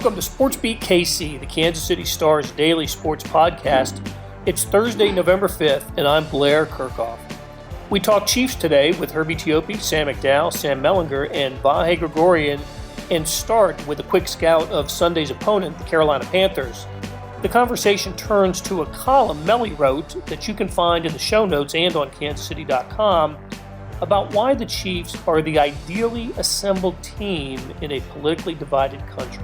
Welcome to SportsBeat KC, the Kansas City Star's daily sports podcast. It's Thursday, November 5th, and I'm Blair Kerkhoff. We talk Chiefs today with Herbie Teope, Sam McDowell, Sam Mellinger, and Vahe Gregorian, and start with a quick scout of Sunday's opponent, the Carolina Panthers. The conversation turns to a column Melly wrote that you can find in the show notes and on kansascity.com about why the Chiefs are the ideally assembled team in a politically divided country.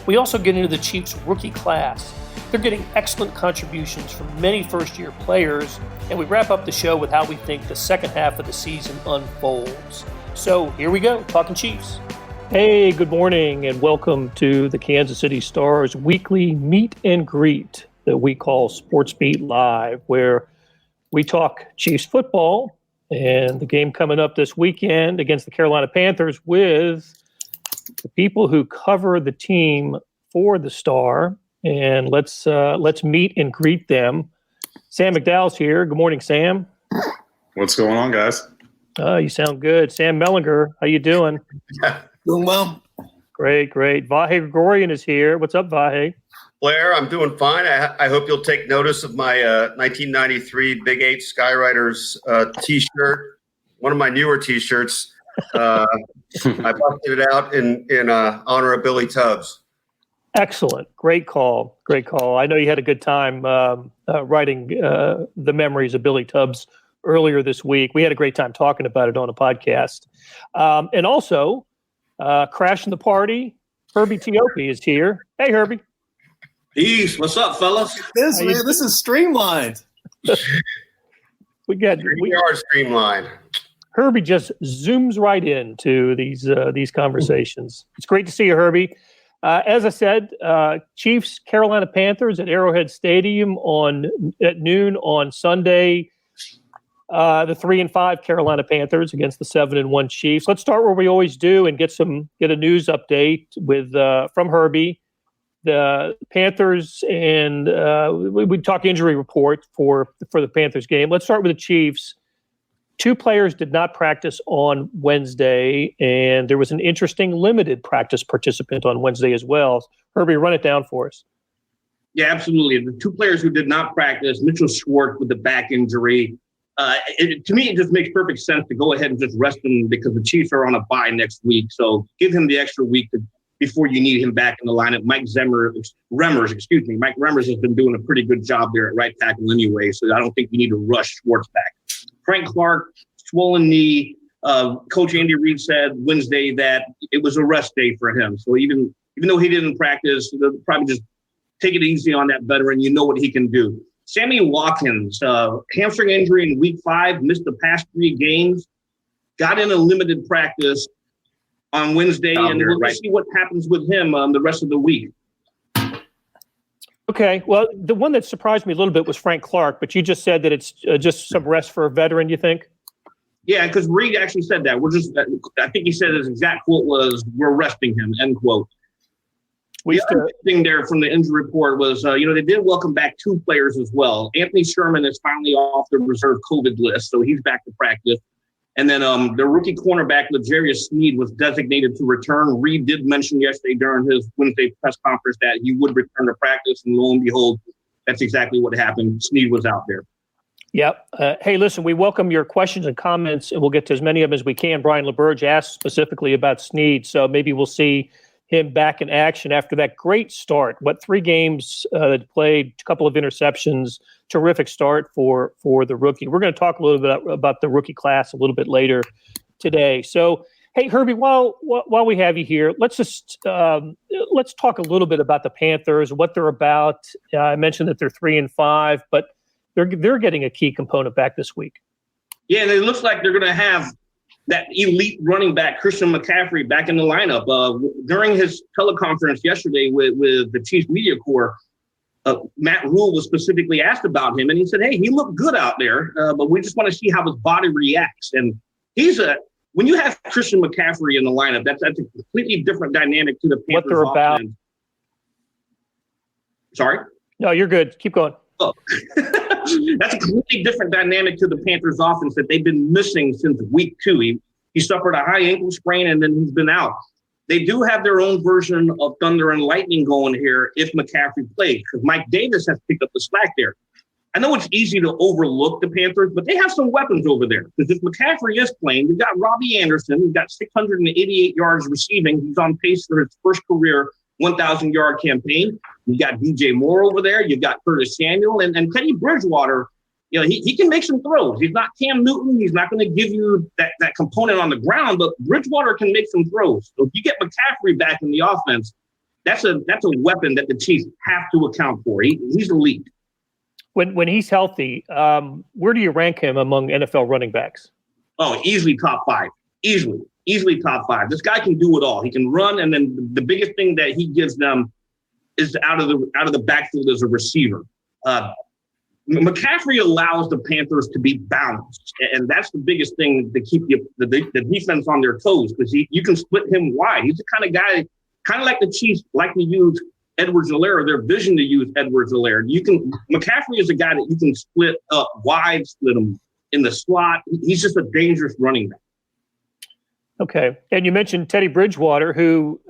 We also get into the Chiefs' rookie class. They're getting excellent contributions from many first-year players, and we wrap up the show with how we think the second half of the season unfolds. So here we go, talking Chiefs. Hey, good morning, and welcome to the Kansas City Star's weekly meet and greet that we call SportsBeat Live, where we talk Chiefs football and the game coming up this weekend against the Carolina Panthers with the people who cover the team for the Star. And let's meet and greet them. Sam McDowell's here. Good morning, Sam. What's going on, guys? You sound good. Sam Mellinger, how you doing? Doing well. Great. Vahe Gregorian is here. What's up, Vahe? Blair, I'm doing fine. I hope you'll take notice of my 1993 Big 8 Skywriters T-shirt, one of my newer T-shirts. I busted it out in honor of Billy Tubbs. Excellent. Great call. I know you had a good time writing the memories of Billy Tubbs earlier this week. We had a great time talking about it on a podcast. And also, crashing the party, Herbie Teope is here. Hey, Herbie. Peace. What's up, fellas? This is streamlined. We are streamlined. Herbie just zooms right into these conversations. It's great to see you, Herbie. As I said, Chiefs, Carolina Panthers at Arrowhead Stadium at noon on Sunday. The 3-5 Carolina Panthers against the 7-1 Chiefs. Let's start where we always do and get a news update from Herbie. The Panthers and we talk injury report for the Panthers game. Let's start with the Chiefs. 2 players did not practice on Wednesday, and there was an interesting limited practice participant on Wednesday as well. Herbie, run it down for us. Yeah, absolutely. The 2 players who did not practice, Mitchell Schwartz with the back injury. To me, it just makes perfect sense to go ahead and just rest him because the Chiefs are on a bye next week. So give him the extra week before you need him back in the lineup. Mike Remmers has been doing a pretty good job there at right tackle anyway, so I don't think you need to rush Schwartz back. Frank Clark, swollen knee. Coach Andy Reid said Wednesday that it was a rest day for him. So even though he didn't practice, they'll probably just take it easy on that veteran. You know what he can do. Sammy Watkins, hamstring injury in week 5, missed the past 3 games, got in a limited practice on Wednesday, and we'll see what happens with him the rest of the week. Okay, well, the one that surprised me a little bit was Frank Clark, but you just said that it's just some rest for a veteran, you think? Yeah, because Reid actually said that. I think he said his exact quote was, "We're resting him," end quote. The other thing there from the injury report was, they did welcome back 2 players as well. Anthony Sherman is finally off the reserve COVID list, so he's back to practice. And then the rookie cornerback, L'Jarius Sneed, was designated to return. Reid did mention yesterday during his Wednesday press conference that he would return to practice, and lo and behold, that's exactly what happened. Sneed was out there. Yep. Hey, listen, we welcome your questions and comments, and we'll get to as many of them as we can. Brian LeBurge asked specifically about Sneed, so maybe we'll see him back in action after that great start. 3 games played, a couple of interceptions, terrific start for the rookie. We're going to talk a little bit about the rookie class a little bit later today. So, hey, Herbie, while we have you here, let's talk a little bit about the Panthers, what they're about. I mentioned that they're 3-5, but they're getting a key component back this week. Yeah, and it looks like they're going to have that elite running back, Christian McCaffrey, back in the lineup. During his teleconference yesterday with the Chiefs media corps, Matt Rule was specifically asked about him, and he said, hey, he looked good out there, but we just want to see how his body reacts. And when you have Christian McCaffrey in the lineup, that's a completely different dynamic to the Panthers. What they're about. Sorry? No, you're good. Keep going. Oh. That's a completely different dynamic to the Panthers offense that they've been missing since week 2. He suffered a high ankle sprain and then he's been out. they do have their own version of thunder and lightning going here if McCaffrey plays, because Mike Davis has picked up the slack there. I know it's easy to overlook the Panthers, but they have some weapons over there. Because if McCaffrey is playing, you've got Robbie Anderson, who's got 688 yards receiving. He's on pace for his first career 1,000-yard campaign. You've got DJ Moore over there. You've got Curtis Samuel. And Teddy Bridgewater, he can make some throws. He's not Cam Newton. He's not going to give you that component on the ground, but Bridgewater can make some throws. So if you get McCaffrey back in the offense, that's a weapon that the Chiefs have to account for. He's elite. When he's healthy, where do you rank him among NFL running backs? Oh, easily top 5. Easily top 5. This guy can do it all. He can run, and then the biggest thing that he gives them is out of the backfield as a receiver. McCaffrey allows the Panthers to be balanced, and that's the biggest thing to keep the defense on their toes, because you can split him wide. He's the kind of guy, kind of like the Chiefs like to use Edwards-Helaire, their vision to use Edwards-Helaire. McCaffrey is a guy that you can split up wide, split him in the slot. He's just a dangerous running back. Okay. And you mentioned Teddy Bridgewater, who,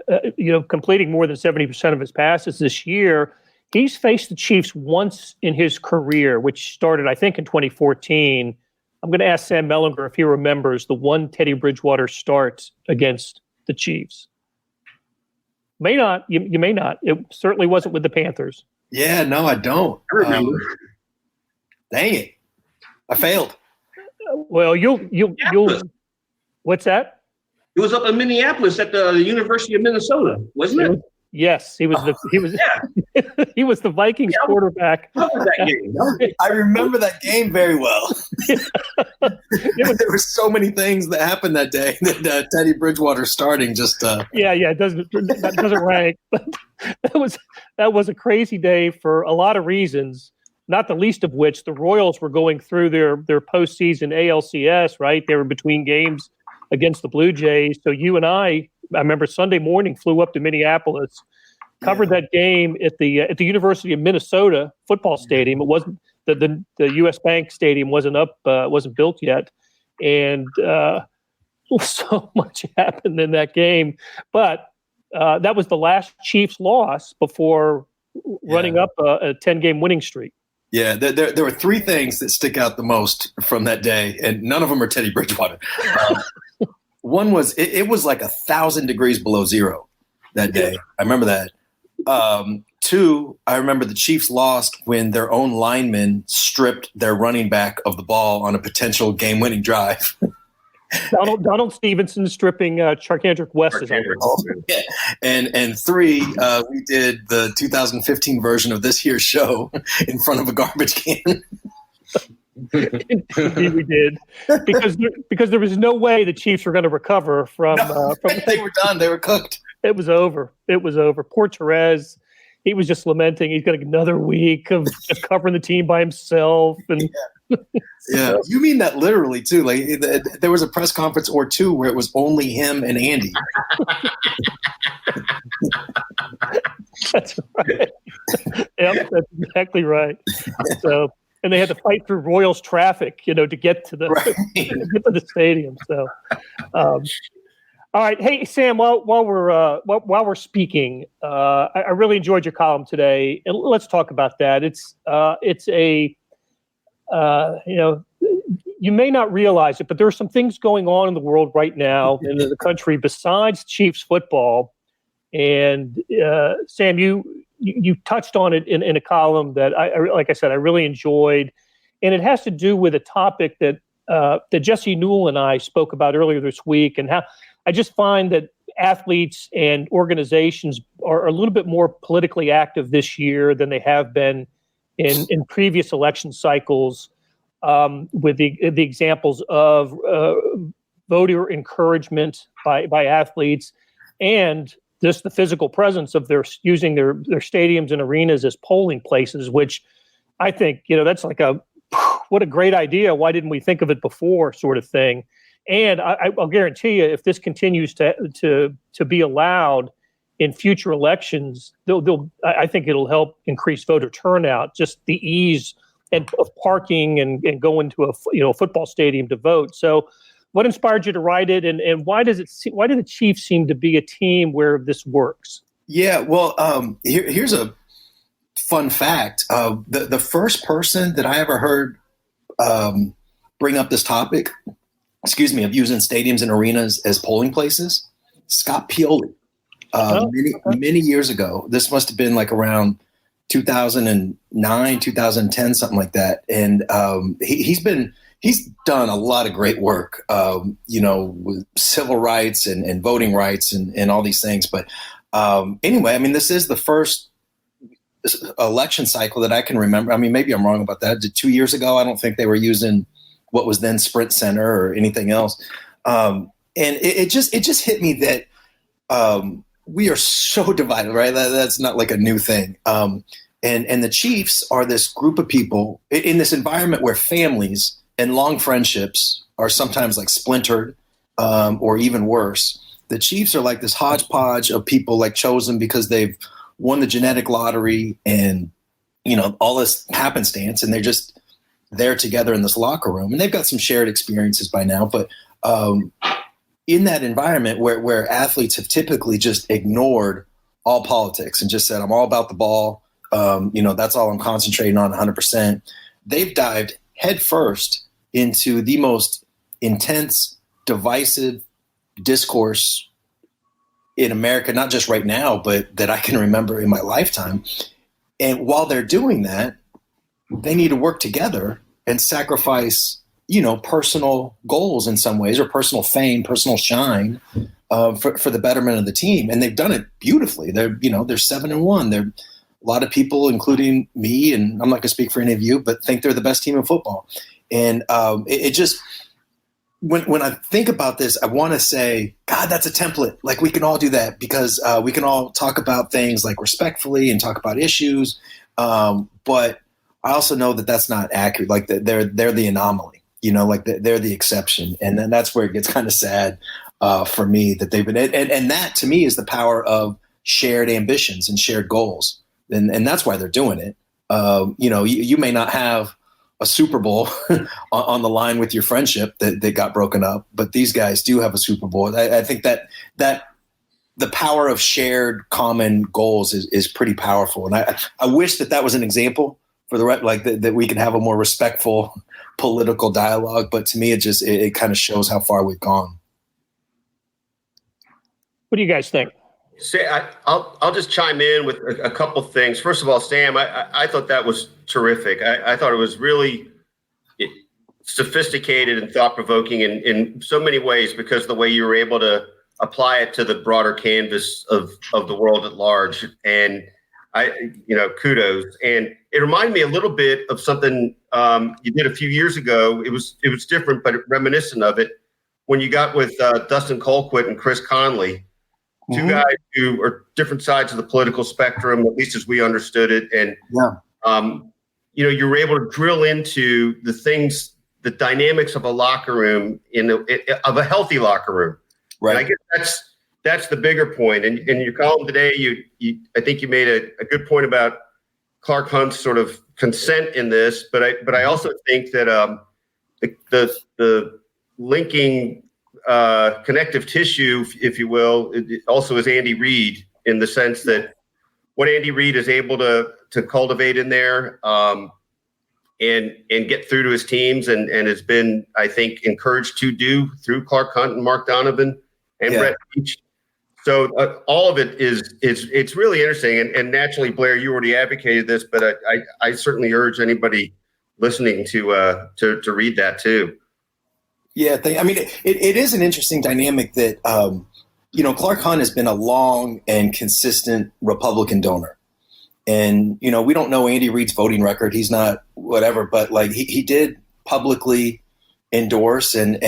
completing more than 70% of his passes this year. He's faced the Chiefs once in his career, which started, I think, in 2014. I'm going to ask Sam Mellinger if he remembers the one Teddy Bridgewater start against the Chiefs. May not. You may not. It certainly wasn't with the Panthers. Yeah, no, I don't. I remember. Dang it. I failed. Well, you'll what's that? It was up in Minneapolis at the University of Minnesota, wasn't it? Yes, he was he was the Vikings quarterback. I remember that game very well. There were so many things that happened that day that Teddy Bridgewater starting just it doesn't rank. But that was a crazy day for a lot of reasons, not the least of which the Royals were going through their postseason ALCS, right? They were between games against the Blue Jays. So you and I remember Sunday morning flew up to Minneapolis, covered that game at the University of Minnesota football stadium. It wasn't the U.S. Bank Stadium wasn't built yet, and so much happened in that game. But that was the last Chiefs loss before running up a 10-game winning streak. Yeah, there were 3 things that stick out the most from that day, and none of them are Teddy Bridgewater. One was it was like 1,000 degrees below zero that day. I remember that. 2, I remember the Chiefs lost when their own linemen stripped their running back of the ball on a potential game-winning drive. Donald Stevenson stripping Charkandrick West. Yeah. And 3, we did the 2015 version of this here show in front of a garbage can. Indeed, we did, because there was no way the Chiefs were going to recover from. They were done. They were cooked. It was over. Poor Therese. He was just lamenting. He's got another week of just covering the team by himself. And yeah, you mean that literally too? Like there was a press conference or 2 where it was only him and Andy. That's right. Yep, that's exactly right. So. And they had to fight through Royals traffic, to get to the get to the stadium. So, all right. Hey, Sam. While we're speaking, I really enjoyed your column today, and let's talk about that. It's a you may not realize it, but there are some things going on in the world right now and in the country besides Chiefs football. And Sam, you touched on it in a column that like I said, I really enjoyed, and it has to do with a topic that Jesse Newell and I spoke about earlier this week, and how I just find that athletes and organizations are a little bit more politically active this year than they have been in previous election cycles, with the examples of voter encouragement by athletes and just the physical presence of using their stadiums and arenas as polling places, which I think, that's like what a great idea. Why didn't we think of it before, sort of thing? And I'll guarantee you, if this continues to be allowed in future elections, I think it'll help increase voter turnout, just the ease of parking and going to a football stadium to vote. So What inspired you to write it, and why do the Chiefs seem to be a team where this works? Yeah, well, here's a fun fact. The first person that I ever heard bring up this topic, of using stadiums and arenas as polling places, Scott Pioli. Many years ago. This must have been like around 2009, 2010, something like that. And he's done a lot of great work, with civil rights and voting rights and all these things. But anyway, I mean, this is the first election cycle that I can remember. I mean, maybe I'm wrong about that. 2 years ago, I don't think they were using what was then Sprint Center or anything else. And it just hit me that we are so divided, right? That's not like a new thing. And the Chiefs are this group of people in this environment where families and long friendships are sometimes like splintered or even worse. The Chiefs are like this hodgepodge of people like chosen because they've won the genetic lottery and, all this happenstance, and they're just there together in this locker room. And they've got some shared experiences by now, but in that environment where athletes have typically just ignored all politics and just said, I'm all about the ball. That's all I'm concentrating on 100%. They've dived headfirst into the most intense, divisive discourse in America, not just right now, but that I can remember in my lifetime. And while they're doing that, they need to work together and sacrifice personal goals in some ways, or personal fame, personal shine, for the betterment of the team. And they've done it beautifully. They're 7-1. They're a lot of people, including me, and I'm not going to speak for any of you, but think they're the best team in football. And it just, when I think about this, I want to say, God, that's a template. Like, we can all do that because we can all talk about things like respectfully and talk about issues. But I also know that that's not accurate. Like, they're the anomaly. They're the exception. And then that's where it gets kind of sad for me that they've been, and that to me is the power of shared ambitions and shared goals. And that's why they're doing it. You may not have a Super Bowl on the line with your friendship that got broken up, but these guys do have a Super Bowl. I think that the power of shared common goals is pretty powerful. And I wish that was an example for the that we can have a more respectful political dialogue, but to me, it kind of shows how far we've gone. What do you guys think? I'll just chime in with a couple things. First of all, Sam, I thought that was terrific. I thought it was really sophisticated and thought-provoking in so many ways, because the way you were able to apply it to the broader canvas of the world at large. And kudos. And it reminded me a little bit of something you did a few years ago. It was different, but reminiscent of it, when you got with Dustin Colquitt and Chris Conley, two guys who are different sides of the political spectrum, at least as we understood it. And you were able to drill into the things, the dynamics of a locker room, of a healthy locker room. Right. And I guess that's the bigger point. And in your column today, I think you made a good point about Clark Hunt's sort of consent in this, but I also think that the linking connective tissue, if you will, it also is Andy Reid, in the sense that what Andy Reid is able to cultivate in there and get through to his teams and has been, I think, encouraged to do through Clark Hunt and Mark Donovan and Brett Veach. So all of it it's really interesting. And naturally, Blair, you already advocated this, but I certainly urge anybody listening to read that too. Yeah, it is an interesting dynamic that, Clark Hunt has been a long and consistent Republican donor. And, we don't know Andy Reid's voting record. He's not whatever, but he did publicly endorse and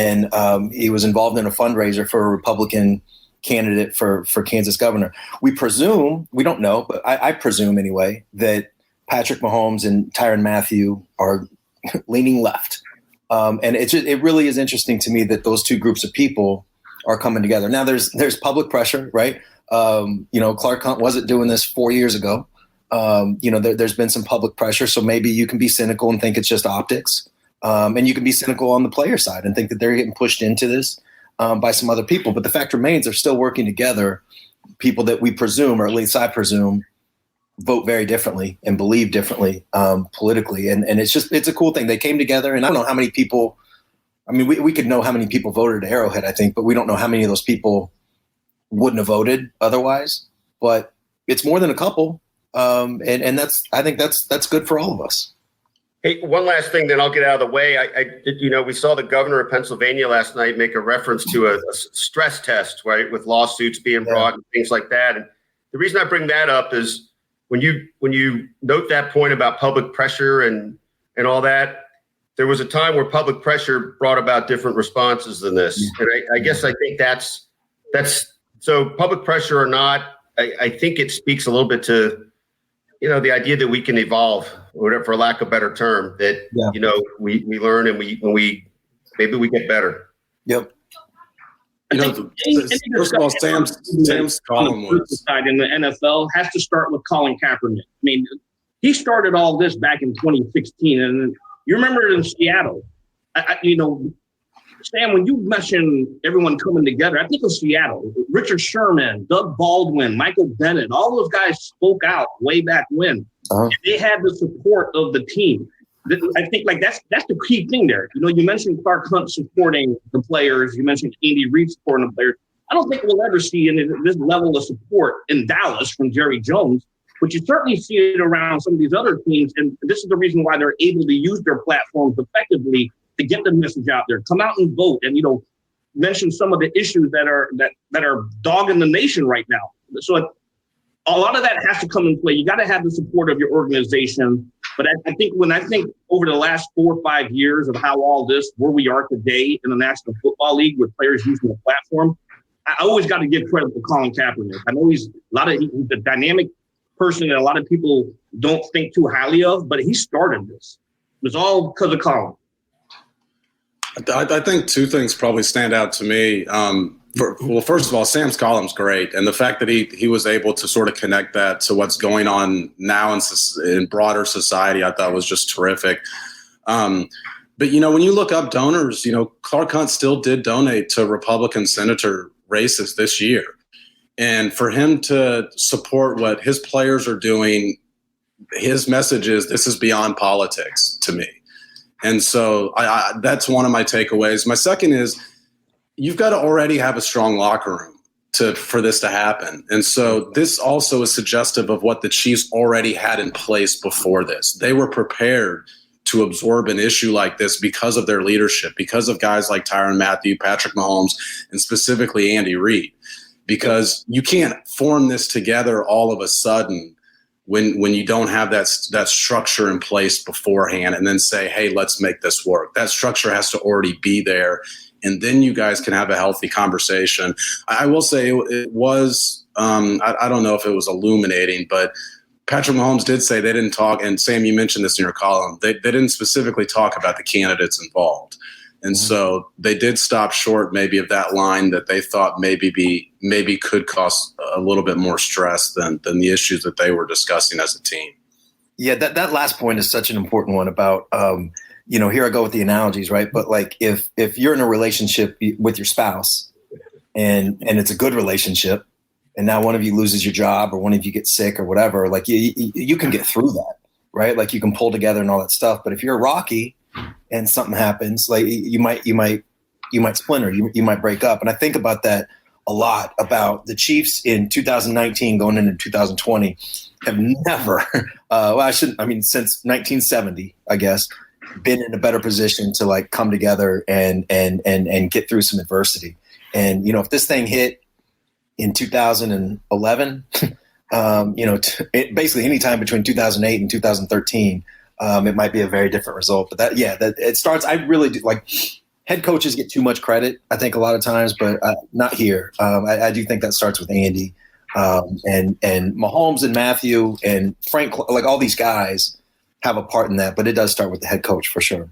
he was involved in a fundraiser for a Republican candidate for Kansas governor. We presume, we don't know, but I presume anyway, that Patrick Mahomes and Tyrann Mathieu are leaning left. And it really is interesting to me that those two groups of people are coming together. Now there's public pressure, right? Clark Hunt wasn't doing this 4 years ago. There's been some public pressure, so maybe you can be cynical and think it's just optics. And you can be cynical on the player side and think that they're getting pushed into this by some other people. But the fact remains they're still working together, people that we presume, or at least I presume, vote very differently and believe differently politically. And it's a cool thing. They came together, and I don't know how many people – I mean, we could know how many people voted at Arrowhead, I think, but we don't know how many of those people wouldn't have voted otherwise. But it's more than a couple, and I think that's good for all of us. Hey, one last thing, then I'll get out of the way. We saw the governor of Pennsylvania last night make a reference to a stress test, right, with lawsuits being brought and things like that. And the reason I bring that up is when you note that point about public pressure and all that. There was a time where public pressure brought about different responses than this. And I guess I think that's so public pressure or not, I think it speaks a little bit to, the idea that we can evolve, or whatever, for lack of a better term, that, we learn and we maybe we get better. Yep. First of all, Sam's column was in the NFL has to start with Colin Kaepernick. I mean, he started all this back in 2016, and you remember it in Seattle. Sam, when you mentioned everyone coming together, I think of Seattle. Richard Sherman, Doug Baldwin, Michael Bennett, all those guys spoke out way back when. And they had the support of the team. I think that's the key thing there. You mentioned Clark Hunt supporting the players. You mentioned Andy Reid supporting the players. I don't think we'll ever see this level of support in Dallas from Jerry Jones. But you certainly see it around some of these other teams, and this is the reason why they're able to use their platforms effectively to get the message out there. Come out and vote, and mention some of the issues that are dogging the nation right now. So a lot of that has to come in play. You got to have the support of your organization. But I think over the last 4 or 5 years of how all this, where we are today in the National Football League with players using the platform, I always got to give credit to Colin Kaepernick. I know he's a dynamic person that a lot of people don't think too highly of, but he started this. It was all because of Colin. I think two things probably stand out to me. First of all, Sam's column's great. And the fact that he was able to sort of connect that to what's going on now in broader society, I thought was just terrific. But, when you look up donors, Clark Hunt still did donate to Republican senator races this year. And for him to support what his players are doing, his message is this is beyond politics to me. And so that's one of my takeaways. My second is you've got to already have a strong locker room for this to happen. And so this also is suggestive of what the Chiefs already had in place before this. They were prepared to absorb an issue like this because of their leadership, because of guys like Tyrann Mathieu, Patrick Mahomes, and specifically Andy Reid. Because you can't form this together all of a sudden when you don't have that structure in place beforehand and then say, hey, let's make this work. That structure has to already be there, and then you guys can have a healthy conversation. I will say it was I don't know if it was illuminating, but Patrick Mahomes did say they didn't talk, and Sam, you mentioned this in your column, they didn't specifically talk about the candidates involved. And so they did stop short maybe of that line that they thought maybe could cause a little bit more stress than the issues that they were discussing as a team. Yeah, that last point is such an important one about, here I go with the analogies, right? But like if you're in a relationship with your spouse and it's a good relationship and now one of you loses your job or one of you gets sick or whatever, like you can get through that, right? Like you can pull together and all that stuff. But if you're Rocky and something happens, like you might splinter, you might break up. And I think about that a lot about the Chiefs in 2019 going into 2020 have never, since 1970, I guess, been in a better position to like come together and get through some adversity. And, if this thing hit in 2011, basically any time between 2008 and 2013, it might be a very different result. But that it starts. I really do like head coaches get too much credit, I think, a lot of times, but not here. I do think that starts with Andy and Mahomes and Matthew and Frank. Like all these guys have a part in that, but it does start with the head coach for sure.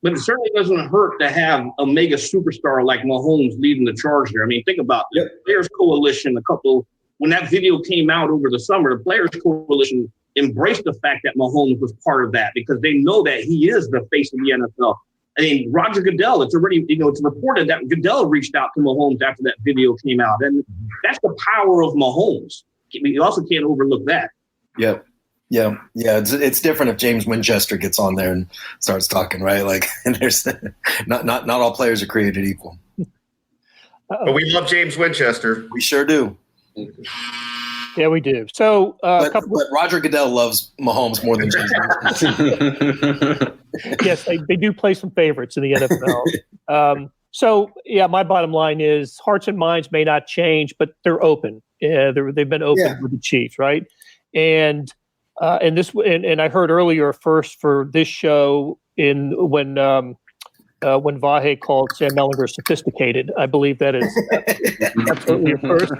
But it certainly doesn't hurt to have a mega superstar like Mahomes leading the charge there. I mean, think about the Players Coalition. When that video came out over the summer, the Players Coalition embrace the fact that Mahomes was part of that because they know that he is the face of the NFL. I mean, Roger Goodell, it's already, it's reported that Goodell reached out to Mahomes after that video came out. And that's the power of Mahomes. You also can't overlook that. Yeah. It's different if James Winchester gets on there and starts talking, right? Like, and there's not all players are created equal. But we love James Winchester. We sure do. Yeah, we do. So, but Roger Goodell loves Mahomes more than James Winchester. Yes, they do play some favorites in the NFL. So, my bottom line is hearts and minds may not change, but they're open. They've been open with the Chiefs, right? And I heard earlier first for this show when Vahe called Sam Mellinger sophisticated. I believe that is absolutely a first.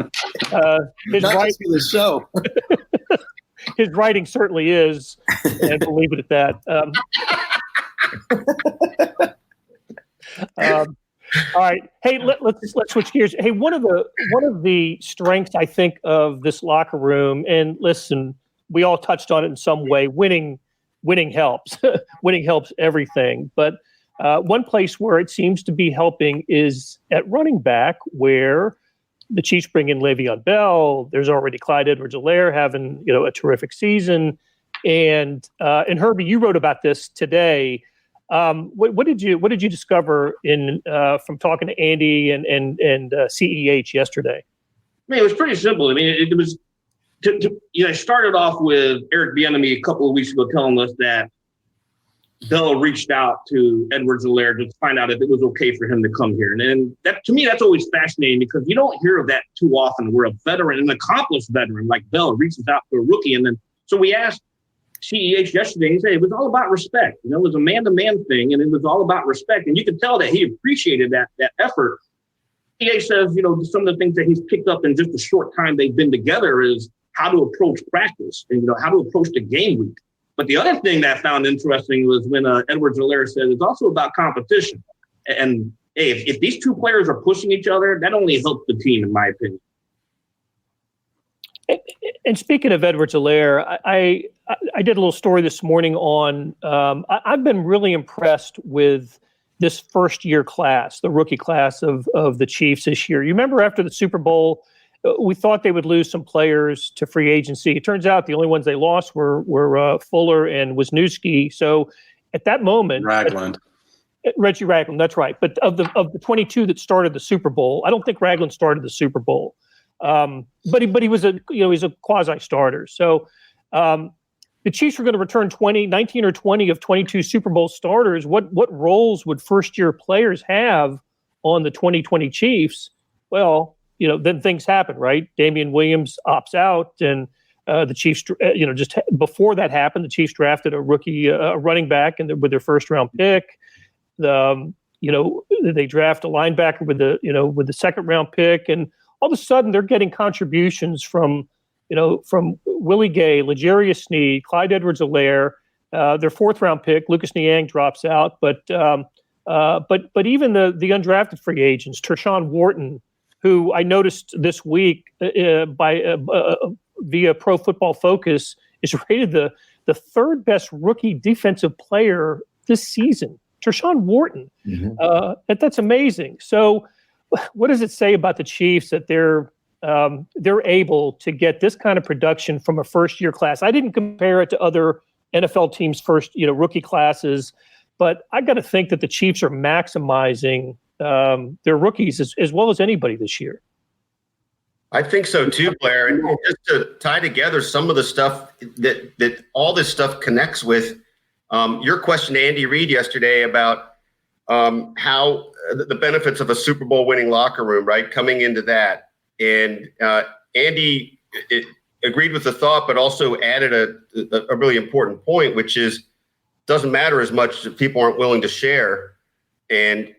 The show. His writing certainly is, and we'll leave it at that. All right. Hey, let's switch gears. Hey, one of the strengths I think of this locker room, and listen, we all touched on it in some way. Winning helps. Winning helps everything. But one place where it seems to be helping is at running back, where the Chiefs bring in Le'Veon Bell. There's already Clyde Edwards-Helaire having a terrific season, and Herbie, you wrote about this today. What did you discover from talking to Andy and CEH yesterday? I mean, it was pretty simple. I mean, it was. I started off with Eric Bieniemy a couple of weeks ago telling us that Bell reached out to Edwards-Helaire to find out if it was okay for him to come here. And that, to me, that's always fascinating because you don't hear of that too often where a veteran, an accomplished veteran like Bell reaches out to a rookie. And then, so we asked CEH yesterday, he said it was all about respect. It was a man-to-man thing, and it was all about respect. And you could tell that he appreciated that effort. CEH says, some of the things that he's picked up in just the short time they've been together is how to approach practice and, how to approach the game week. But the other thing that I found interesting was when Edwards-Helaire said it's also about competition. And hey, if these two players are pushing each other, that only helps the team, in my opinion. And speaking of Edwards-Helaire, I did a little story this morning on I've been really impressed with this first-year class, the rookie class of the Chiefs this year. You remember after the Super Bowl, we thought they would lose some players to free agency. It turns out the only ones they lost were Fuller and Wisniewski. So at that moment, Reggie Ragland, that's right. But of the 22 that started the Super Bowl, I don't think Ragland started the Super Bowl. But he was he's a quasi starter. So the Chiefs were going to return 19 or 20 of 22 Super Bowl starters. What roles would first year players have on the 2020 Chiefs? Well, then things happen, right? Damian Williams opts out, and the Chiefs, just before that happened, the Chiefs drafted a rookie, running back, and with their first round pick. They draft a linebacker with the second round pick, and all of a sudden they're getting contributions from Willie Gay, L'Jarius Sneed, Clyde Edwards-Helaire. Their fourth round pick, Lucas Niang, drops out, but even the undrafted free agents, Tershawn Wharton, who I noticed this week via Pro Football Focus, is rated the third best rookie defensive player this season. Tershawn Wharton. Mm-hmm. That's amazing. So what does it say about the Chiefs that they're able to get this kind of production from a first-year class? I didn't compare it to other NFL teams' first, rookie classes, but I got to think that the Chiefs are maximizing their rookies as well as anybody this year. I think so too, Blair. And just to tie together some of the stuff that all this stuff connects with, your question to Andy Reid yesterday about how the benefits of a Super Bowl winning locker room, right, coming into that. And Andy agreed with the thought, but also added a really important point, which is doesn't matter as much if people aren't willing to share and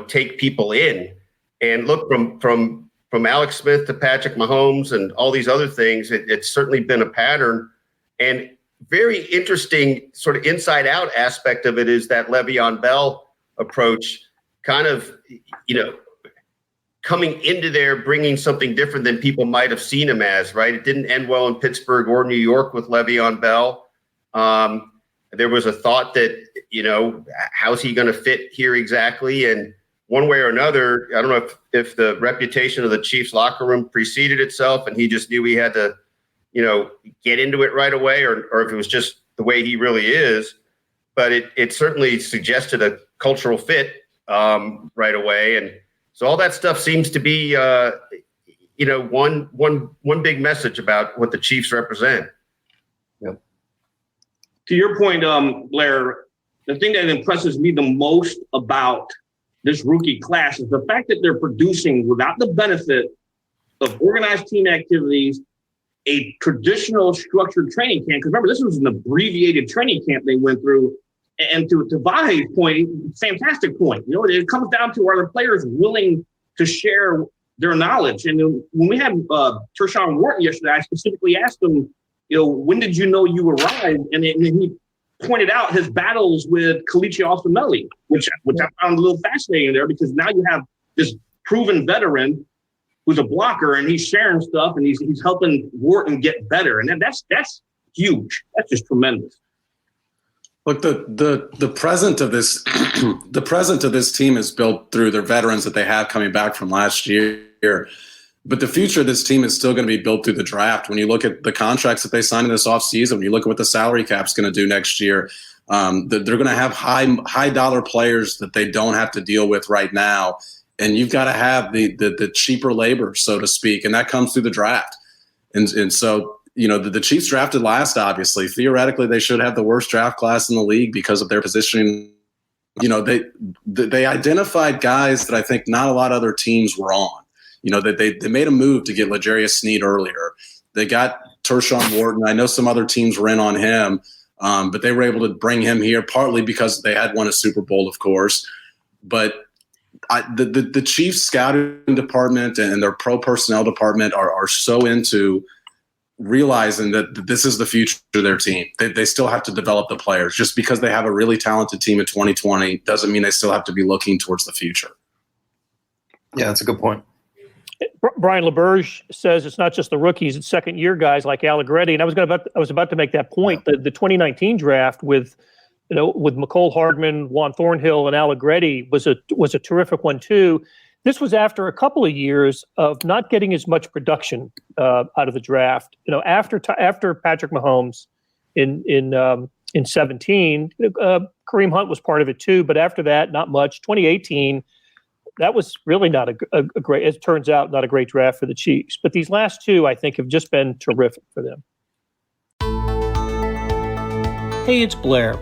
take people in. And look, from Alex Smith to Patrick Mahomes and all these other things, it's certainly been a pattern. And very interesting sort of inside out aspect of it is that Le'Veon Bell approach kind of coming into there bringing something different than people might have seen him as, right? It didn't end well in Pittsburgh or New York with Le'Veon Bell. There was a thought that, how's he going to fit here exactly? And one way or another, I don't know if the reputation of the Chiefs locker room preceded itself and he just knew he had to, get into it right away, or if it was just the way he really is. But it certainly suggested a cultural fit right away. And so all that stuff seems to be, one big message about what the Chiefs represent. Yep. To your point, Blair, the thing that impresses me the most about this rookie class is the fact that they're producing without the benefit of organized team activities, a traditional structured training camp. Because remember, this was an abbreviated training camp they went through. And to Vahe's point, fantastic point. It comes down to, are the players willing to share their knowledge? And when we had Tershawn Wharton yesterday, I specifically asked him, when did you know you arrived? And he pointed out his battles with Kalichi Alfameli, which I found a little fascinating there, because now you have this proven veteran who's a blocker and he's sharing stuff and he's helping Wharton get better. And that's huge. That's just tremendous. Look, the present of this the present of this team is built through their veterans that they have coming back from last year. But the future of this team is still going to be built through the draft. When you look at the contracts that they signed in this offseason, when you look at what the salary cap's going to do next year, they're going to have high dollar players that they don't have to deal with right now. And you've got to have the cheaper labor, so to speak, and that comes through the draft. And so, the Chiefs drafted last, obviously. Theoretically, they should have the worst draft class in the league because of their positioning. They identified guys that I think not a lot of other teams were on. They made a move to get L'Jarius Sneed earlier. They got Tershawn Wharton. I know some other teams were in on him, but they were able to bring him here partly because they had won a Super Bowl, of course. But the Chiefs scouting department and their pro personnel department are so into realizing that this is the future of their team. They still have to develop the players. Just because they have a really talented team in 2020 doesn't mean they still have to be looking towards the future. Yeah, that's a good point. Brian LeBurge says it's not just the rookies; it's second-year guys like Allegretti. And I was about to make that point. The 2019 draft with Mecole Hardman, Juan Thornhill, and Allegretti was a terrific one too. This was after a couple of years of not getting as much production out of the draft. After Patrick Mahomes in 2017, Kareem Hunt was part of it too. But after that, not much. 2018. That was really not a great, it turns out, not a great draft for the Chiefs. But these last two, I think, have just been terrific for them. Hey, it's Blair.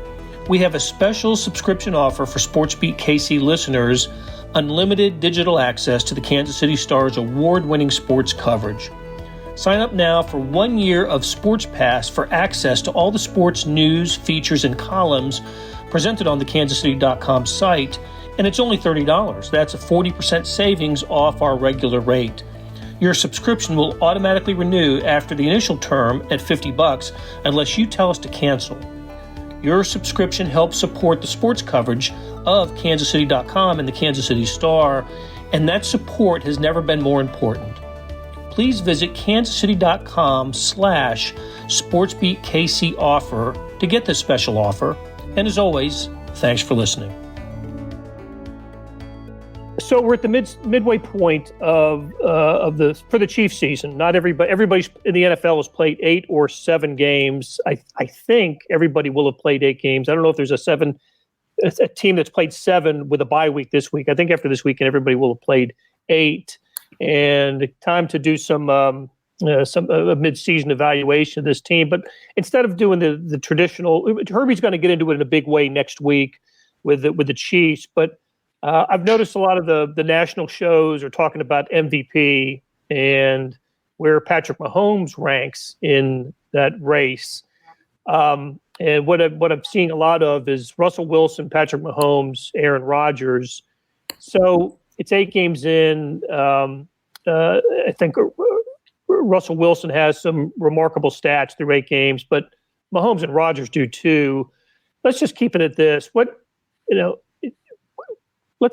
We have a special subscription offer for SportsBeat KC listeners, unlimited digital access to the Kansas City Star's award-winning sports coverage. Sign up now for 1 year of Sports Pass for access to all the sports news, features, and columns presented on the kansascity.com site, and it's only $30. That's a 40% savings off our regular rate. Your subscription will automatically renew after the initial term at $50 unless you tell us to cancel. Your subscription helps support the sports coverage of kansascity.com and the Kansas City Star, and that support has never been more important. Please visit kansascity.com/SportsBeatKC offer to get this special offer. And as always, thanks for listening. So we're at the midway point of the Chiefs season. Not everybody in the NFL has played 8 or 7 games. I think everybody will have played 8 games. I don't know if there's a team that's played 7 with a bye week this week. I think after this weekend, everybody will have played 8. And time to do some mid-season evaluation of this team. But instead of doing the traditional, Herbie's going to get into it in a big way next week with the Chiefs. But I've noticed a lot of the national shows are talking about MVP and where Patrick Mahomes ranks in that race. And what I'm seeing a lot of is Russell Wilson, Patrick Mahomes, Aaron Rodgers. So it's 8 games in. I think Russell Wilson has some remarkable stats through 8 games, but Mahomes and Rodgers do too. Let's just keep it at this.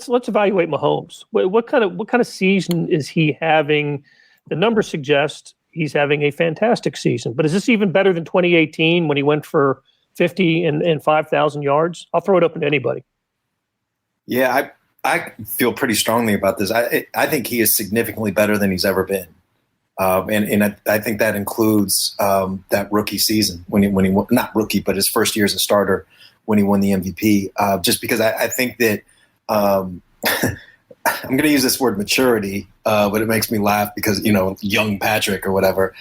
let's evaluate Mahomes. What kind of season is he having? The numbers suggest he's having a fantastic season. But is this even better than 2018 when he went for 50 and 5,000 yards? I'll throw it open to anybody. Yeah, I feel pretty strongly about this. I think he is significantly better than he's ever been. And I think that includes that rookie season when he not rookie, but his first year as a starter when he won the MVP. Just because I think that I'm going to use this word maturity, but it makes me laugh because, young Patrick or whatever.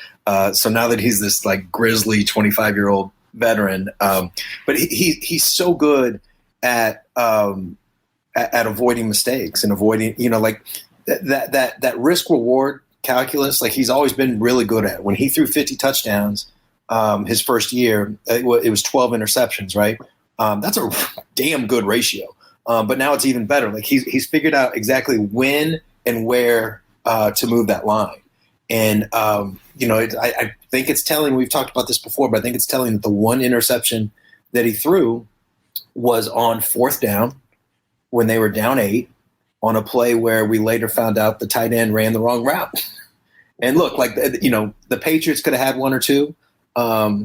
So now that he's this like grizzly 25-year-old veteran, but he's so good at avoiding mistakes and avoiding, like that risk reward calculus. Like he's always been really good at. When he threw 50 touchdowns his first year, it was 12 interceptions, right? That's a damn good ratio. But now it's even better. Like he's figured out exactly when and where to move that line. And, I think it's telling, we've talked about this before, but I think it's telling that the one interception that he threw was on 4th down when they were down 8 on a play where we later found out the tight end ran the wrong route. And look, like, the Patriots could have had 1 or 2,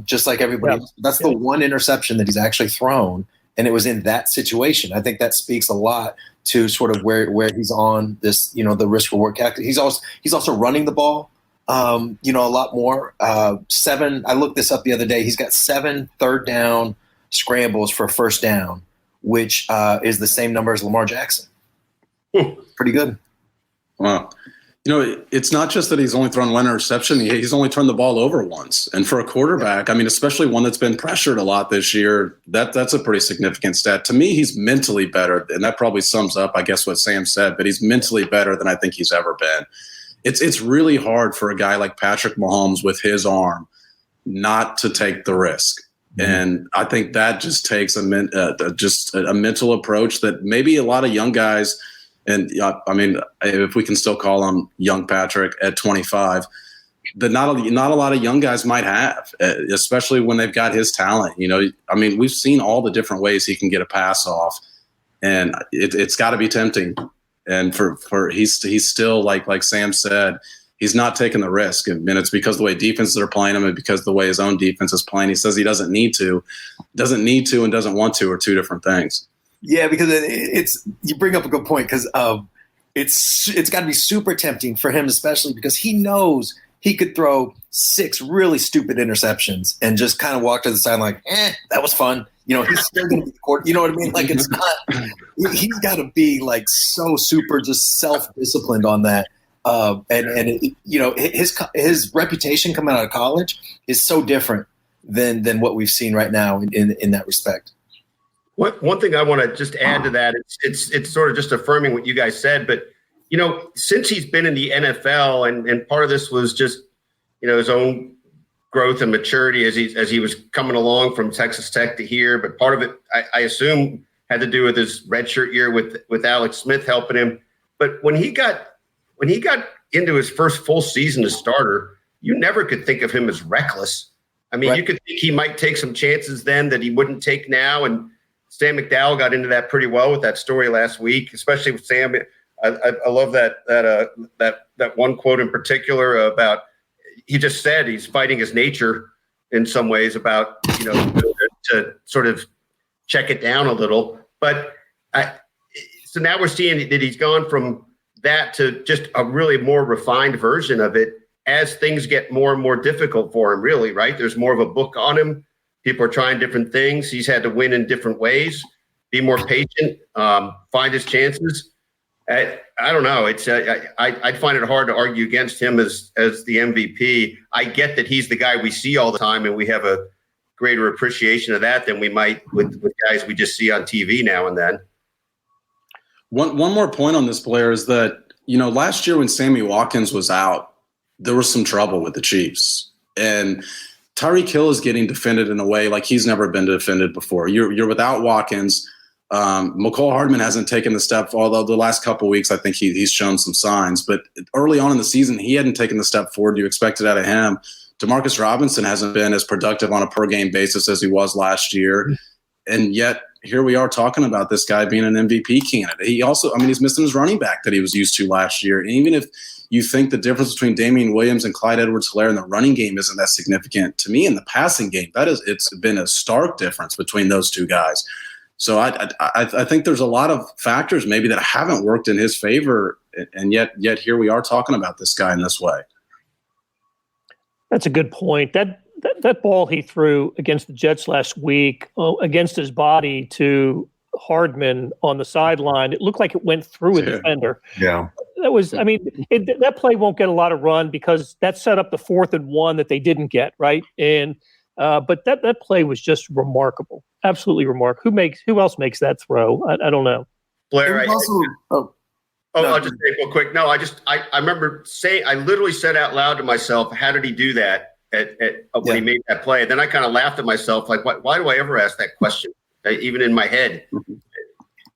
just like everybody else. That's the one interception that he's actually thrown. And it was in that situation. I think that speaks a lot to sort of where he's on this, the risk reward calculus. He's also running the ball, a lot more. 7. I looked this up the other day. He's got 7 third down scrambles for first down, which is the same number as Lamar Jackson. Pretty good. Wow. It's not just that he's only thrown 1 interception. He's only turned the ball over once. And for a quarterback, especially one that's been pressured a lot this year, that's a pretty significant stat. To me, he's mentally better. And that probably sums up, I guess, what Sam said. But he's mentally better than I think he's ever been. It's really hard for a guy like Patrick Mahomes with his arm not to take the risk. Mm-hmm. And I think that just takes a mental approach that maybe a lot of young guys – and if we can still call him young Patrick at 25, that not a lot of young guys might have, especially when they've got his talent. We've seen all the different ways he can get a pass off, and it's got to be tempting. And for he's still like Sam said, he's not taking the risk, and it's because the way defenses are playing him, and because the way his own defense is playing. He says he doesn't need to, and doesn't want to are two different things. Yeah, because you bring up a good point because it's got to be super tempting for him, especially because he knows he could throw 6 really stupid interceptions and just kind of walk to the side like, that was fun. He's still going to be the quarterback. You know what I mean? Like it's not. He's got to be like so super just self-disciplined on that. His reputation coming out of college is so different than what we've seen right now in that respect. One thing I want to just add to that, it's sort of just affirming what you guys said, but since he's been in the NFL, and part of this was just his own growth and maturity as he was coming along from Texas Tech to here, but part of it I assume had to do with his redshirt year with Alex Smith helping him. But when he got into his first full season as starter, you never could think of him as reckless. Right. You could think he might take some chances then that he wouldn't take now, and Sam McDowell got into that pretty well with that story last week, especially with Sam. I love that one quote in particular about he just said he's fighting his nature in some ways about to sort of check it down a little. But so now we're seeing that he's gone from that to just a really more refined version of it as things get more and more difficult for him. Really, right? There's more of a book on him. People are trying different things. He's had to win in different ways, be more patient, find his chances. I don't know. I'd find it hard to argue against him as the MVP. I get that he's the guy we see all the time, and we have a greater appreciation of that than we might with guys we just see on TV now and then. One more point on this, Blair, is that, last year when Sammy Watkins was out, there was some trouble with the Chiefs. And Tyreek Hill is getting defended in a way like he's never been defended before. You're without Watkins. McCole Hardman hasn't taken the step, although the last couple of weeks I think he's shown some signs. But early on in the season, he hadn't taken the step forward you expected out of him. Demarcus Robinson hasn't been as productive on a per-game basis as he was last year. And yet here we are talking about this guy being an MVP candidate. He also, I mean, he's missing his running back that he was used to last year. And even if you think the difference between Damian Williams and Clyde Edwards-Helaire in the running game isn't that significant, to me in the passing game, it's been a stark difference between those two guys. So I think there's a lot of factors maybe that haven't worked in his favor, and yet here we are talking about this guy in this way. That's a good point. That ball he threw against the Jets last week, against his body to Hardman on the sideline, it looked like it went through a defender. Yeah. That was, I mean, that play won't get a lot of run because that set up the 4th and 1 that they didn't get, right? And but that play was just remarkable, absolutely remarkable. Who else makes that throw? I don't know. Blair, I'll just say real quick. No, I remember I literally said out loud to myself, how did he do that when he made that play? And then I kind of laughed at myself, like, why do I ever ask that question, even in my head?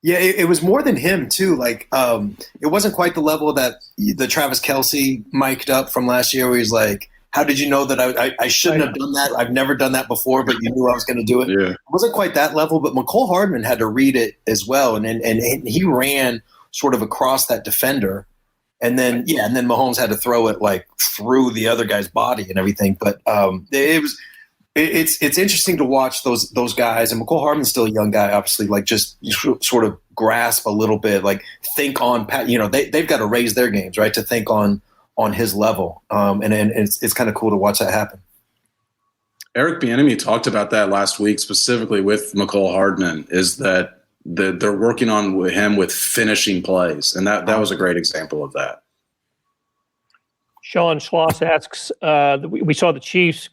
Yeah, it was more than him too. Like, it wasn't quite the level that the Travis Kelce mic'd up from last year, where he's like, "How did you know that I shouldn't have done that? I've never done that before, but you knew I was going to do it." Yeah. It wasn't quite that level, but McCole Hardman had to read it as well, and he ran sort of across that defender, and then Mahomes had to throw it like through the other guy's body and everything. But it's interesting to watch those guys, and McCole Hardman's still a young guy, obviously, like just sort of grasp a little bit, like think on, they've got to raise their games, right, to think on his level, and it's kind of cool to watch that happen. Eric Bieniemy talked about that last week, specifically with McCole Hardman, is that they're working on him with finishing plays, and that was a great example of that. Sean Schloss asks, we saw the Chiefs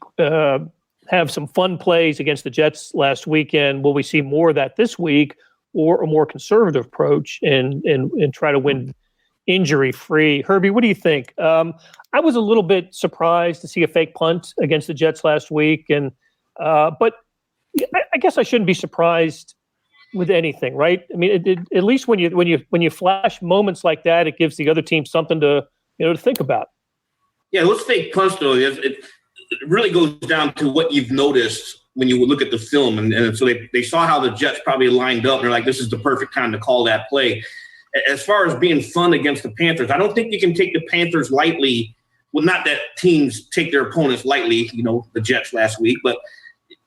have some fun plays against the Jets last weekend. Will we see more of that this week, or a more conservative approach and try to win injury-free? Herbie, what do you think? I was a little bit surprised to see a fake punt against the Jets last week, but I guess I shouldn't be surprised with anything, right? I mean, at least when you flash moments like that, it gives the other team something to think about. Yeah, those fake punts though, it really goes down to what you've noticed when you look at the film, and so they saw how the Jets probably lined up, and they're like, this is the perfect time to call that play. As far as being fun against the Panthers, I don't think you can take the Panthers lightly. Well, not that teams take their opponents lightly, the Jets last week, but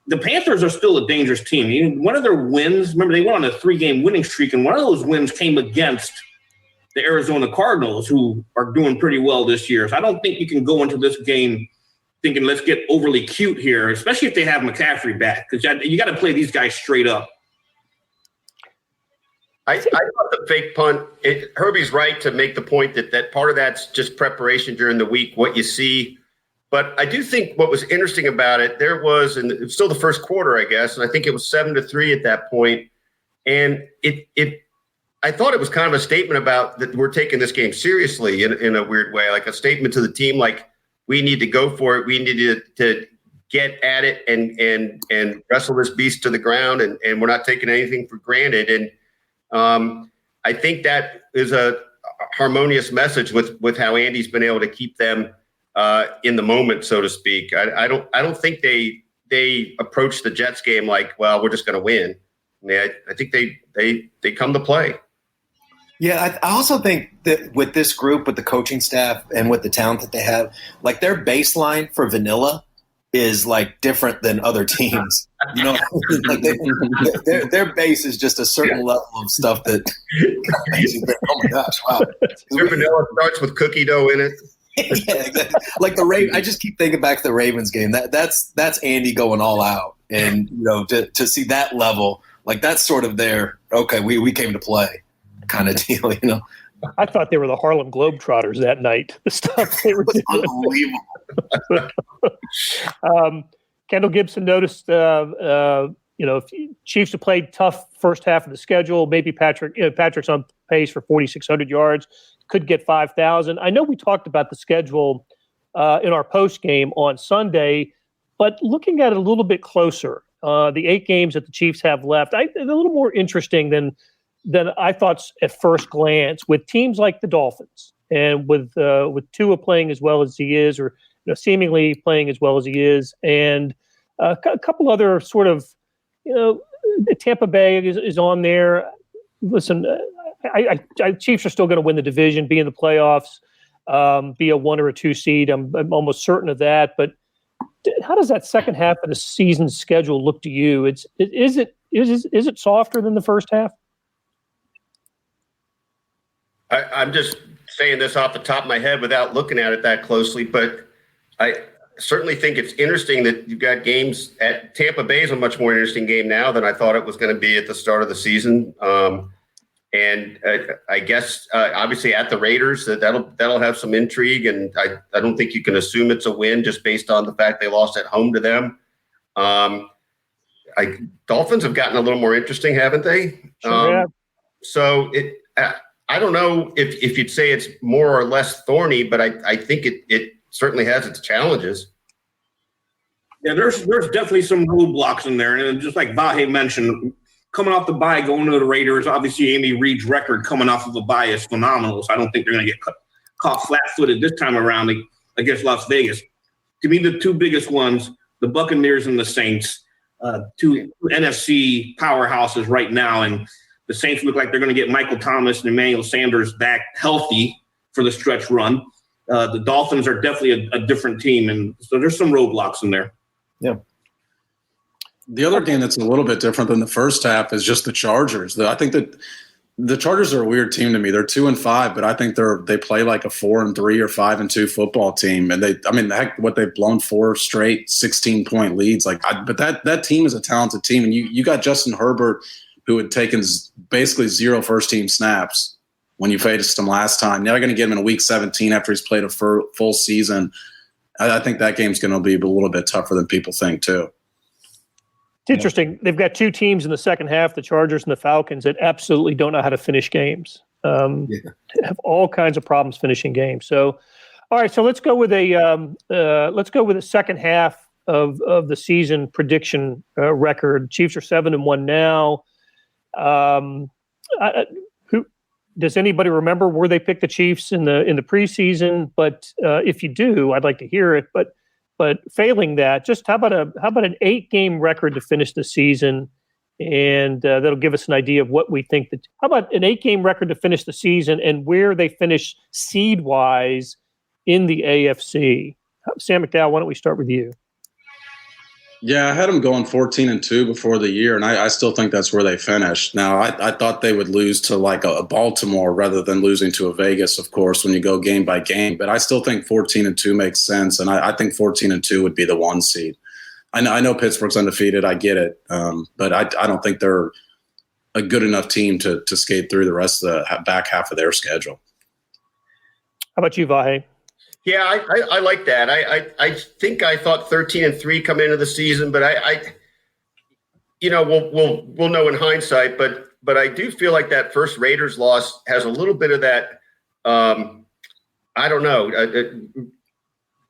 the Panthers are still a dangerous team. One of their wins, remember, they went on a 3-game winning streak, and one of those wins came against the Arizona Cardinals, who are doing pretty well this year. So I don't think you can go into this game thinking, let's get overly cute here, especially if they have McCaffrey back, because you got to play these guys straight up. I thought the fake punt, Herbie's right to make the point that part of that's just preparation during the week, what you see. But I do think what was interesting about it, it was still the first quarter, I guess, and I think it was 7-3 at that point. And I thought it was kind of a statement about that we're taking this game seriously in a weird way, like a statement to the team, like we need to go for it. We need to get at it and wrestle this beast to the ground, and we're not taking anything for granted. And I think that is a harmonious message with how Andy's been able to keep them in the moment, so to speak. I don't think they approach the Jets game like, well, we're just going to win. I mean, I think they come to play. Yeah, I also think that with this group, with the coaching staff and with the talent that they have, like their baseline for vanilla is like different than other teams. Like their base is just a certain level of stuff that. Oh my gosh! Wow. Their vanilla starts with cookie dough in it. Yeah, exactly. Like the Raven, I just keep thinking back to the Ravens game. That's Andy going all out, and to see that level, like that's sort of their okay. We came to play kind of deal. I thought they were the Harlem Globetrotters that night. The stuff they were doing. Unbelievable. Kendall Gibson noticed, Chiefs have played tough first half of the schedule. Maybe Patrick's on pace for 4,600 yards. Could get 5,000. I know we talked about the schedule in our post game on Sunday, but looking at it a little bit closer, the 8 games that the Chiefs have left, a little more interesting than I thought at first glance, with teams like the Dolphins and with Tua playing as well as he is, or seemingly playing as well as he is, and a couple other sort of Tampa Bay is on there. Listen, I Chiefs are still going to win the division, be in the playoffs, be a 1 or a 2 seed. I'm almost certain of that. But how does that second half of the season schedule look to you? Is it softer than the first half? I'm just saying this off the top of my head without looking at it that closely, but I certainly think it's interesting that you've got games at Tampa Bay is a much more interesting game now than I thought it was going to be at the start of the season. And I guess obviously at the Raiders that'll have some intrigue, and I don't think you can assume it's a win just based on the fact they lost at home to them. Dolphins have gotten a little more interesting, haven't they? Sure have. So I don't know if you'd say it's more or less thorny, but I think it certainly has its challenges. Yeah, there's definitely some roadblocks in there. And just like Vahe mentioned, coming off the bye, going to the Raiders, obviously Andy Reid's record coming off of a bye is phenomenal. So I don't think they're going to get caught flat-footed this time around against Las Vegas. To me, the two biggest ones, the Buccaneers and the Saints, two NFC powerhouses right now. And the Saints look like they're going to get Michael Thomas and Emmanuel Sanders back healthy for the stretch run. The Dolphins are definitely a different team, and so there's some roadblocks in there. Yeah. The other game that's a little bit different than the first half is just the Chargers. I think that the Chargers are a weird team to me. They're 2-5, but I think they play like a 4-3 or 5-2 football team. And what they've blown 4 straight 16-point leads. But that team is a talented team, and you got Justin Herbert, who had taken basically 0 first-team snaps when you faced him last time. Now you're going to get him in week 17 after he's played a full season. I think that game's going to be a little bit tougher than people think, too. It's interesting. They've got 2 teams in the second half, the Chargers and the Falcons, that absolutely don't know how to finish games. Have all kinds of problems finishing games. So, all right. So let's go with a second half of the season prediction record. Chiefs are 7-1 now. Does anybody remember where they picked the Chiefs in the preseason? But if you do, I'd like to hear it. But failing that, just how about an 8-game record to finish the season, and that'll give us an idea of what we think. How about an 8-game record to finish the season and where they finish seed wise in the AFC? Sam McDowell, why don't we start with you? Yeah, I had them going 14-2 before the year, and I still think that's where they finished. Now, I thought they would lose to like a Baltimore rather than losing to a Vegas, of course, when you go game by game. But I still think 14-2 makes sense, and I think 14-2 would be the 1 seed. I know Pittsburgh's undefeated. I get it, but I don't think they're a good enough team to skate through the rest of the back half of their schedule. How about you, Vahe? Yeah, I like that. I think I thought 13-3 come into the season, but we'll know in hindsight. But I do feel like that first Raiders loss has a little bit of that. I don't know,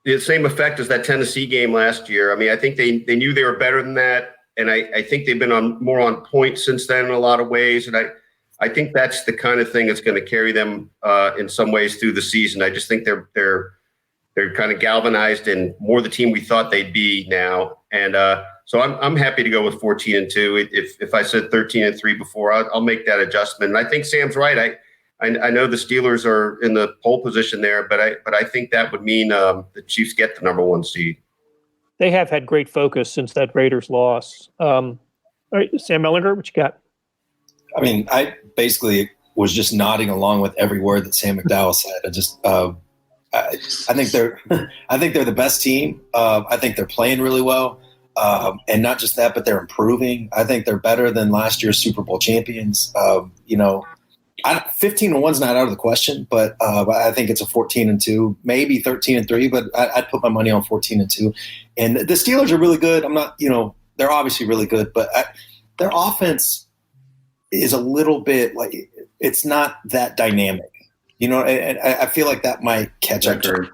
the same effect as that Tennessee game last year. I mean, I think they knew they were better than that, and I think they've been more on point since then in a lot of ways. And I think that's the kind of thing that's going to carry them in some ways through the season. I just think they're kind of galvanized and more the team we thought they'd be now. And so I'm happy to go with 14-2. If I said 13-3 before, I'll make that adjustment. And I think Sam's right. I know the Steelers are in the pole position there, but I think that would mean the Chiefs get the number 1 seed. They have had great focus since that Raiders loss. All right, Sam Mellinger, what you got? I mean, I basically was just nodding along with every word that Sam McDowell said. I think they're the best team. I think they're playing really well, and not just that, but they're improving. I think they're better than last year's Super Bowl champions. 15-1 is not out of the question, but I think it's a 14-2, maybe 13-3. But I'd put my money on 14-2. And the Steelers are really good. I'm not, they're obviously really good, but their offense is a little bit like it's not that dynamic. And I feel like that might catch up to them.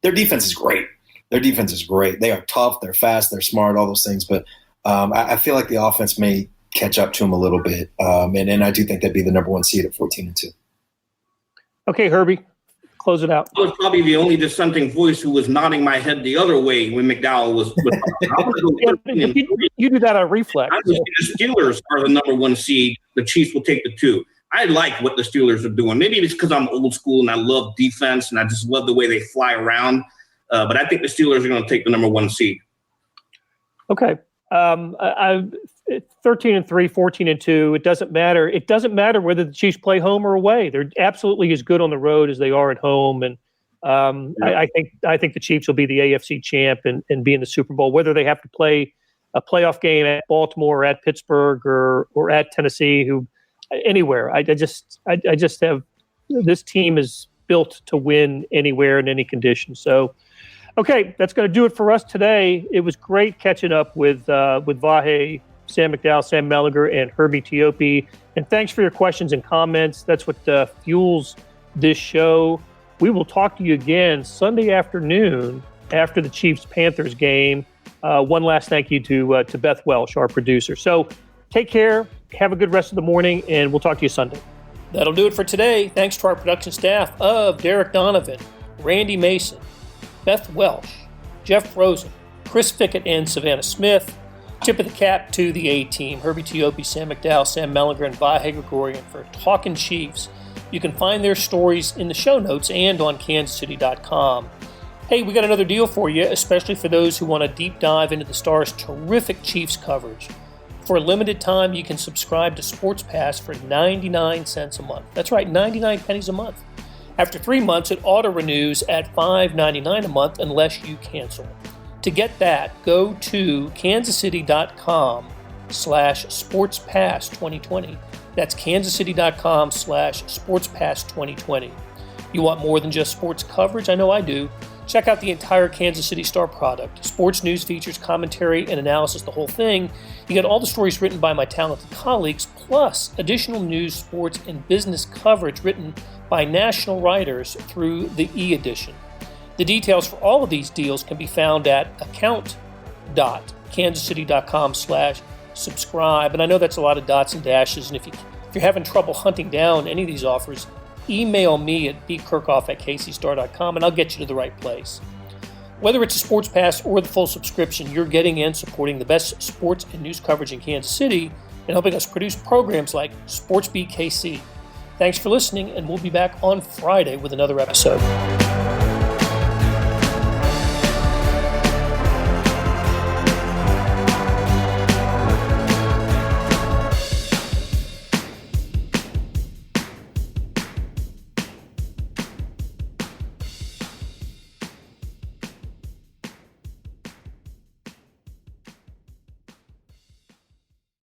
Their defense is great. They are tough. They're fast. They're smart, all those things. But I feel like the offense may catch up to them a little bit. And I do think they'd be the number 1 seed at 14-2. Okay, Herbie, Close it out. I was probably the only dissenting voice who was nodding my head the other way when McDowell was. You do that on reflex. I think the Steelers are the number 1 seed. The Chiefs will take the 2. I like what the Steelers are doing. Maybe it's because I'm old school and I love defense and I just love the way they fly around. But I think the Steelers are going to take the number 1 seed. Okay. 13-3, 14-2. It doesn't matter. It doesn't matter whether the Chiefs play home or away. They're absolutely as good on the road as they are at home. And I think the Chiefs will be the AFC champ and be in the Super Bowl, whether they have to play a playoff game at Baltimore or at Pittsburgh or at Tennessee, anywhere. I just have, this team is built to win anywhere in any condition. So, okay, that's going to do it for us today. It was great catching up with Vahe, Sam McDowell, Sam Mellinger, and Herbie Teope. And thanks for your questions and comments. That's what fuels this show. We will talk to you again Sunday afternoon after the Chiefs-Panthers game. One last thank you to Beth Welsh, our producer. So take care. Have a good rest of the morning, and we'll talk to you Sunday. That'll do it for today. Thanks to our production staff of Derek Donovan, Randy Mason, Beth Welsh, Jeff Rosen, Chris Fickett, and Savannah Smith. Tip of the cap to the A-Team, Herbie Teope, Sam McDowell, Sam Mellinger, and Vahe Gregorian for Talkin' Chiefs. You can find their stories in the show notes and on kansascity.com. Hey, we got another deal for you, especially for those who want a deep dive into the Stars' terrific Chiefs coverage. For a limited time, you can subscribe to Sports Pass for 99 cents a month. That's right, 99 pennies a month. After 3 months, it auto-renews at $5.99 a month unless you cancel. To get that, go to kansascity.com/sportspass2020. That's kansascity.com/sportspass2020. You want more than just sports coverage? I know I do. Check out the entire Kansas City Star product. Sports news, features, commentary, and analysis, the whole thing. You get all the stories written by my talented colleagues, plus additional news, sports, and business coverage written by national writers through the e-edition. The details for all of these deals can be found at account.kansascity.com/subscribe. And I know that's a lot of dots and dashes, and if you're having trouble hunting down any of these offers, email me at bkerkhoff@kcstar.com and I'll get you to the right place. Whether it's a Sports Pass or the full subscription, you're getting and supporting the best sports and news coverage in Kansas City and helping us produce programs like SportsBeat KC. Thanks for listening, and we'll be back on Friday with another episode.